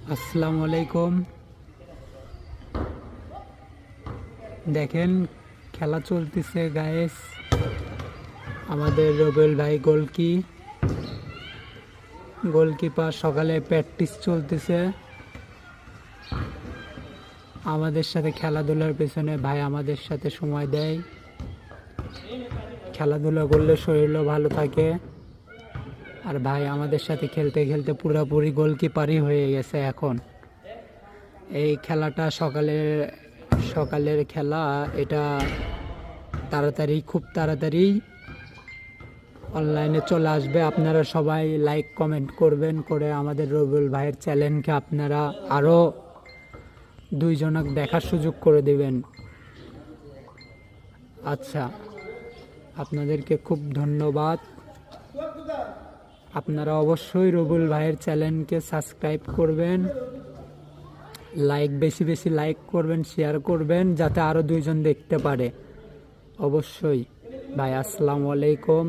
আসসালামু আলাইকুম। দেখেন খেলা চলতেছে গায়েস। আমাদের রবেল ভাই গোলকিপার সকালে প্র্যাকটিস চলতেছে। আমাদের সাথে খেলাধুলার পেছনে ভাই আমাদের সাথে সময় দেয়। খেলাধুলা করলে শরীরও ভালো থাকে। আর ভাই আমাদের সাথে খেলতে খেলতে পুরোপুরি গোলকিপারই হয়ে গেছে এখন। এই খেলাটা সকালের খেলা, এটা খুব তাড়াতাড়ি অনলাইনে চলে আসবে। আপনারা সবাই লাইক কমেন্ট করবেন, করে আমাদের রবিউল ভাইয়ের চ্যানেলকে আপনারা আরও দুইজনক দেখার সুযোগ করে দিবেন। আচ্ছা, আপনাদেরকে খুব ধন্যবাদ। আপনারা অবশ্যই রবিউল ভাইয়ের চ্যানেলকে সাবস্ক্রাইব করবেন, বেশি বেশি লাইক করবেন, শেয়ার করবেন, যাতে আরও দুইজন দেখতে পারে। অবশ্যই ভাই, আসসালামু আলাইকুম।